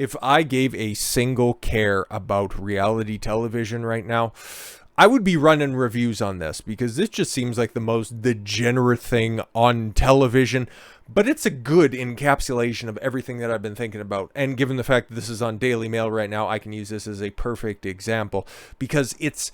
If I gave a single care about reality television right now, I would be running reviews on this, because this just seems like the most degenerate thing on television, but it's a good encapsulation of everything that I've been thinking about. And given the fact that this is on Daily Mail right now, I can use this as a perfect example, because it's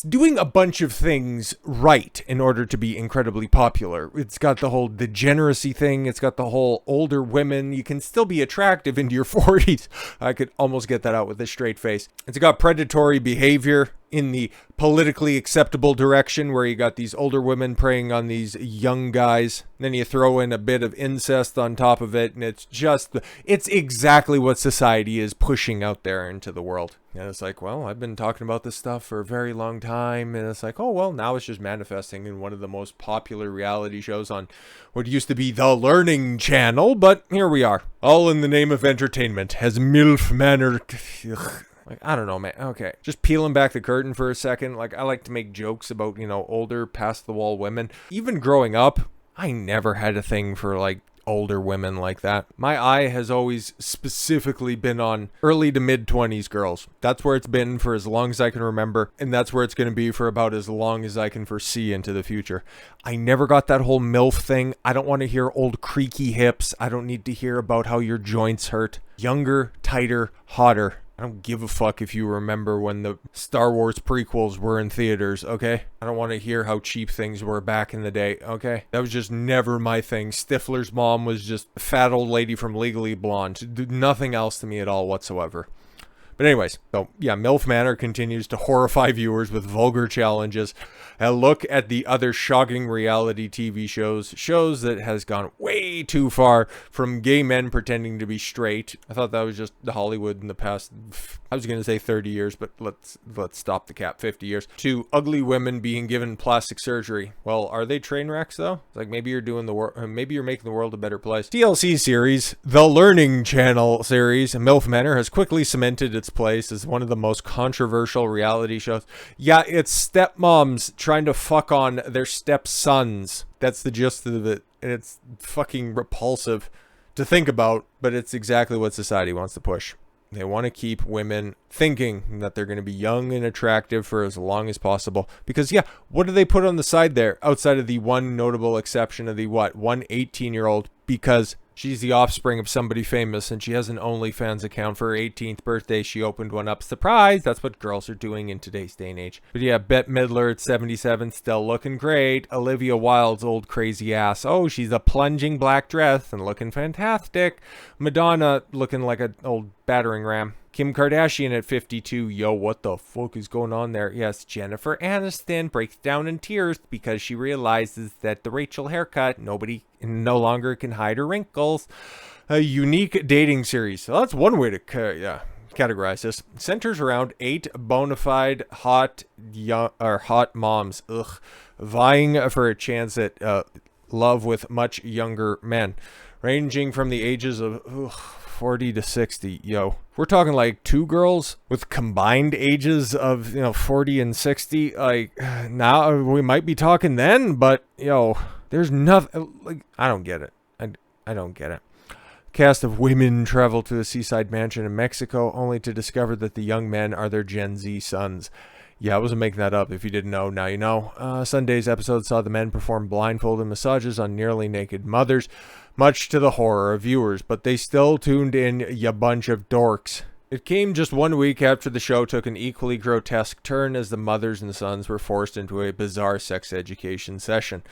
doing a bunch of things right in order to be incredibly popular. It's got the whole degeneracy thing. It's got the whole older women. You can still be attractive into your 40s. I could almost get that out with a straight face. It's got predatory behavior in the politically acceptable direction, where you got these older women preying on these young guys. Then you throw in a bit of incest on top of it, and it's exactly what society is pushing out there into the world. And it's like, well, I've been talking about this stuff for a very long time, and it's like, oh, well, now it's just manifesting in one of the most popular reality shows on what used to be the Learning Channel, but here we are, all in the name of entertainment. Has MILF Manor... Like, I don't know, man. Okay. Just peeling back the curtain for a second. Like, I like to make jokes about, older, past-the-wall women. Even growing up, I never had a thing for, older women like that. My eye has always specifically been on early to mid-20s girls. That's where it's been for as long as I can remember, and that's where it's going to be for about as long as I can foresee into the future. I never got that whole MILF thing. I don't want to hear old creaky hips. I don't need to hear about how your joints hurt. Younger, tighter, hotter. I don't give a fuck if you remember when the Star Wars prequels were in theaters, okay? I don't want to hear how cheap things were back in the day, okay? That was just never my thing. Stifler's mom was just a fat old lady from Legally Blonde. Nothing else to me at all whatsoever. But anyways, so yeah, MILF Manor continues to horrify viewers with vulgar challenges. A look at the other shocking reality TV shows that has gone way too far, from gay men pretending to be straight. I thought that was just Hollywood in the past, I was going to say 30 years, but let's stop the cap, 50 years, to ugly women being given plastic surgery. Well, are they train wrecks though? It's like, maybe you're doing maybe you're making the world a better place. TLC series, the Learning Channel series, MILF Manor has quickly cemented its place as one of the most controversial reality shows. Yeah, it's stepmoms trying to fuck on their stepsons. That's the gist of it. And it's fucking repulsive to think about, but it's exactly what society wants to push. They want to keep women thinking that they're going to be young and attractive for as long as possible. Because, yeah, what do they put on the side there? Outside of the one notable exception of the, one 18-year-old, because she's the offspring of somebody famous, and she has an OnlyFans account. For her 18th birthday, she opened one up. Surprise! That's what girls are doing in today's day and age. But yeah, Bette Midler at 77, still looking great. Olivia Wilde's old crazy ass. Oh, she's a plunging black dress and looking fantastic. Madonna looking like an old battering ram. Kim Kardashian at 52. Yo, what the fuck is going on there? Yes, Jennifer Aniston breaks down in tears because she realizes that the Rachel haircut, nobody no longer can hide her wrinkles. A unique dating series. So that's one way to categorize this. Centers around 8 bona fide hot moms, vying for a chance at love with much younger men, ranging from the ages of 40 to 60. Yo, we're talking like 2 girls with combined ages of 40 and 60. Like, now we might be talking then, but there's nothing, like, I don't get it. I don't get it. Cast of women travel to a seaside mansion in Mexico only to discover that the young men are their Gen Z sons. Yeah, I wasn't making that up. If you didn't know, now you know. Sunday's episode saw the men perform blindfolded massages on nearly naked mothers, much to the horror of viewers, but they still tuned in, ya bunch of dorks. It came just 1 week after the show took an equally grotesque turn, as the mothers and sons were forced into a bizarre sex education session.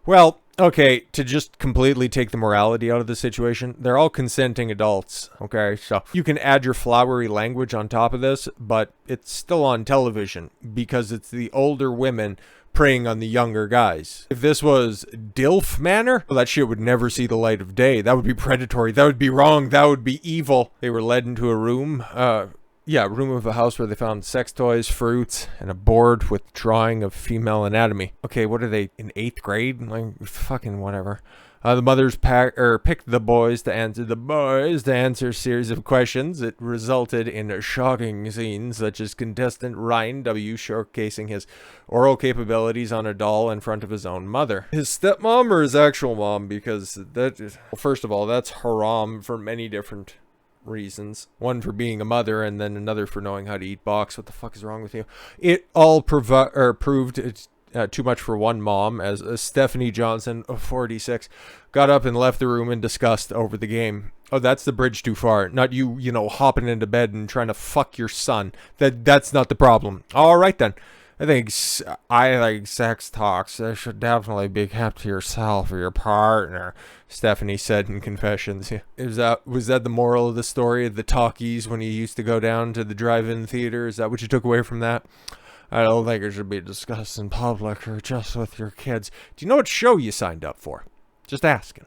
Well, okay, to just completely take the morality out of the situation, they're all consenting adults, okay? So you can add your flowery language on top of this, but it's still on television because it's the older women preying on the younger guys. If this was DILF Manor, well, that shit would never see the light of day. That would be predatory. That would be wrong. That would be evil. They were led into a room, room of a house where they found sex toys, fruits, and a board with drawing of female anatomy. Okay, what are they, in 8th grade? Like, fucking whatever. The mothers picked the boys to answer a series of questions. It resulted in shocking scenes, such as contestant Ryan W. showcasing his oral capabilities on a doll in front of his own mother. His stepmom or his actual mom? Because first of all, that's haram for many different reasons. One for being a mother, and then another for knowing how to eat box. What the fuck is wrong with you? It all proved it's too much for one mom, as Stephanie Johnson, 46, got up and left the room in disgust over the game. Oh, that's the bridge too far. Not you, hopping into bed and trying to fuck your son. That's not the problem. All right, then. I think sex talks should definitely be kept to yourself or your partner, Stephanie said in Confessions. Was that the moral of the story of the talkies when you used to go down to the drive-in theater? Is that what you took away from that? I don't think it should be discussed in public or just with your kids. Do you know what show you signed up for? Just asking.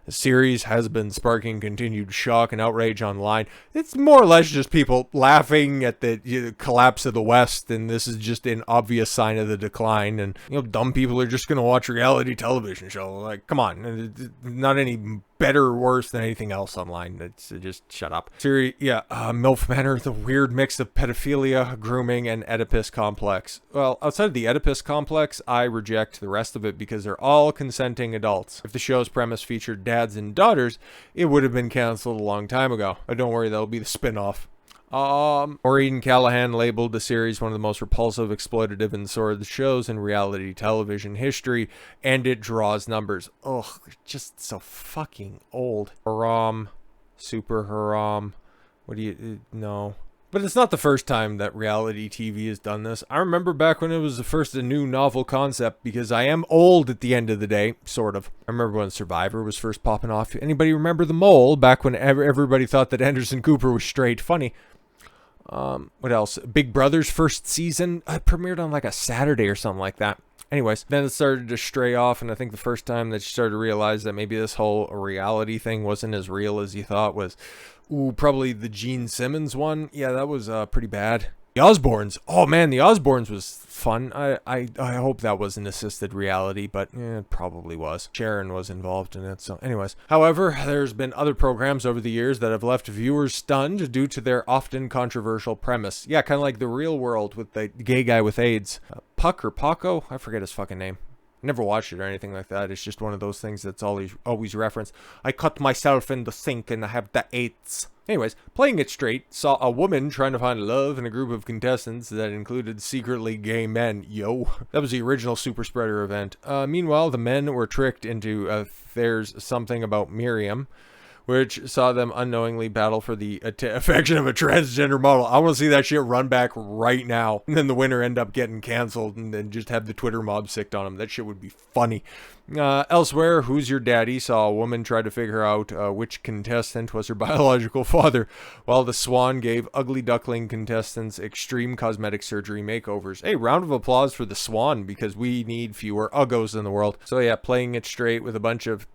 The series has been sparking continued shock and outrage online. It's more or less just people laughing at the collapse of the West, and this is just an obvious sign of the decline. And dumb people are just going to watch a reality television show. Like, come on, not any better or worse than anything else online. It's just shut up. Series, MILF Manor, the weird mix of pedophilia, grooming, and Oedipus complex. Well, outside of the Oedipus complex, I reject the rest of it because they're all consenting adults. If the show's premise featured dads and daughters, it would have been canceled a long time ago. But don't worry, that'll be the spin-off. Maureen Callahan labeled the series one of the most repulsive, exploitative, and sordid shows in reality television history, and it draws numbers. Ugh, just so fucking old. Haram, super haram. What do you know? But it's not the first time that reality TV has done this. I remember back when it was the first a new novel concept, because I am old at the end of the day, sort of. I remember when Survivor was first popping off. Anybody remember The Mole, back when everybody thought that Anderson Cooper was straight funny? What else? Big Brother's first season premiered on like a Saturday or something like that. Anyways, then it started to stray off, and I think the first time that you started to realize that maybe this whole reality thing wasn't as real as you thought was, probably the Gene Simmons one. Yeah, that was pretty bad. The Osbournes. Oh man, the Osbournes was fun. I hope that wasn't assisted reality, but it probably was. Sharon was involved in it, so anyways. However, there's been other programs over the years that have left viewers stunned due to their often controversial premise. Yeah, kind of like The Real World with the gay guy with AIDS. Puck or Paco? I forget his fucking name. I never watched it or anything like that. It's just one of those things that's always referenced. I cut myself in the sink and I have the AIDS. Anyways, Playing It Straight saw a woman trying to find love in a group of contestants that included secretly gay men. Yo. That was the original Super Spreader event. Meanwhile, the men were tricked into There's Something About Miriam, which saw them unknowingly battle for the affection of a transgender model. I want to see that shit run back right now. And then the winner end up getting canceled and then just have the Twitter mob sicked on him. That shit would be funny. Elsewhere, Who's Your Daddy saw a woman try to figure out which contestant was her biological father, while the Swan gave ugly duckling contestants extreme cosmetic surgery makeovers. Hey, round of applause for the Swan, because we need fewer uggos in the world. So yeah, Playing It Straight with a bunch of...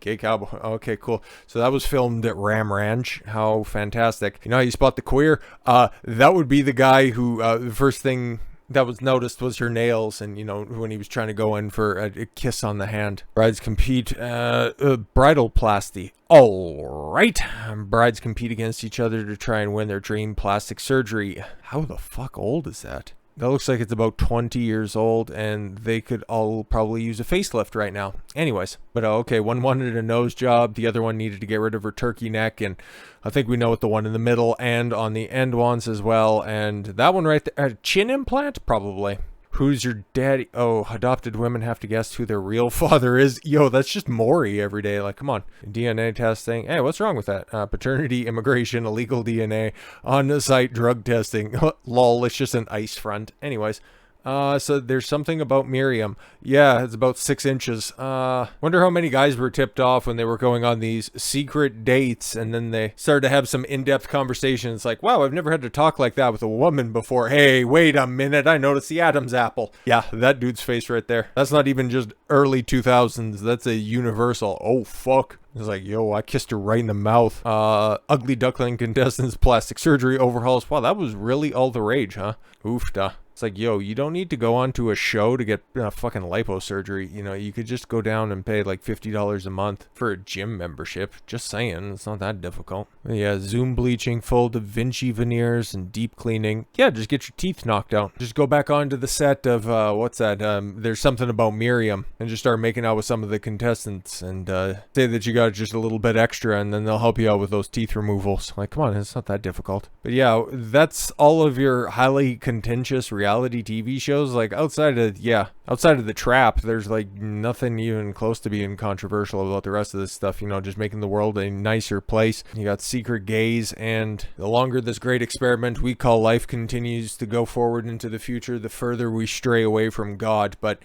Gay cowboy. Okay, cool. So that was filmed at Ram Ranch. How fantastic. You know how you spot the queer? That would be the guy who, the first thing that was noticed was her nails, and, when he was trying to go in for a kiss on the hand. Brides compete, bridal plasty. All right. Brides compete against each other to try and win their dream plastic surgery. How the fuck old is that? That looks like it's about 20 years old, and they could all probably use a facelift right now. Anyways, but okay, one wanted a nose job, the other one needed to get rid of her turkey neck, and I think we know what the one in the middle and on the end wants as well, and that one right there, a chin implant? Probably. Who's your daddy? Oh, adopted women have to guess who their real father is. Yo, that's just Maury every day. Like, come on. DNA testing. Hey, what's wrong with that? Paternity, immigration, illegal DNA, on-site drug testing. Lol, it's just an ice front. Anyways. So there's something about Miriam. Yeah, it's about 6 inches. Wonder how many guys were tipped off when they were going on these secret dates, and then they started to have some in-depth conversations like, wow, I've never had to talk like that with a woman before. Hey, wait a minute, I noticed the Adam's apple. Yeah, that dude's face right there. That's not even just early 2000s, that's a universal. Oh, fuck. It's like, yo, I kissed her right in the mouth. Ugly duckling contestants, plastic surgery overhauls. Wow, that was really all the rage, huh? Oofda. It's like, yo, you don't need to go onto a show to get fucking liposurgery. You know, you could just go down and pay like $50 a month for a gym membership. Just saying, it's not that difficult. Yeah, Zoom bleaching, full Da Vinci veneers, and deep cleaning. Yeah, just get your teeth knocked out. Just go back onto the set of, what's that? There's Something About Miriam, and just start making out with some of the contestants and say that you got just a little bit extra, and then they'll help you out with those teeth removals. Like, come on, it's not that difficult. But yeah, that's all of your highly contentious reality TV shows. Like, outside of the Trap, there's like nothing even close to being controversial about the rest of this stuff. You know, just making the world a nicer place. You got Secret Gays, and the longer this great experiment we call life continues to go forward into the future, the further we stray away from God. But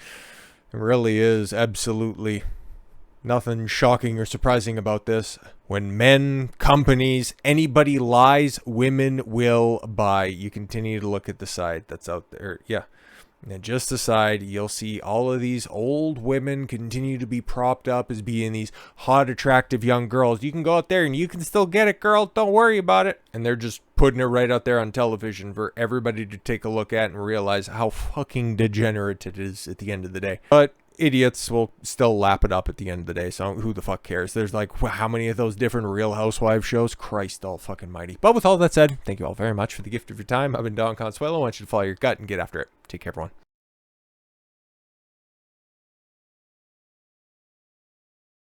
it really is absolutely nothing shocking or surprising about this. When men, companies, anybody lies, women will buy. You continue to look at the side that's out there. Yeah. And just aside, you'll see all of these old women continue to be propped up as being these hot, attractive young girls. You can go out there and you can still get it, girl. Don't worry about it. And they're just putting it right out there on television for everybody to take a look at and realize how fucking degenerate it is at the end of the day. But idiots will still lap it up at the end of the day, so who the fuck cares? There's like, how many of those different Real Housewives shows? Christ all fucking mighty. But with all that said, thank you all very much for the gift of your time. I've been Don Consuelo. I want you to follow your gut and get after it. Take care, everyone.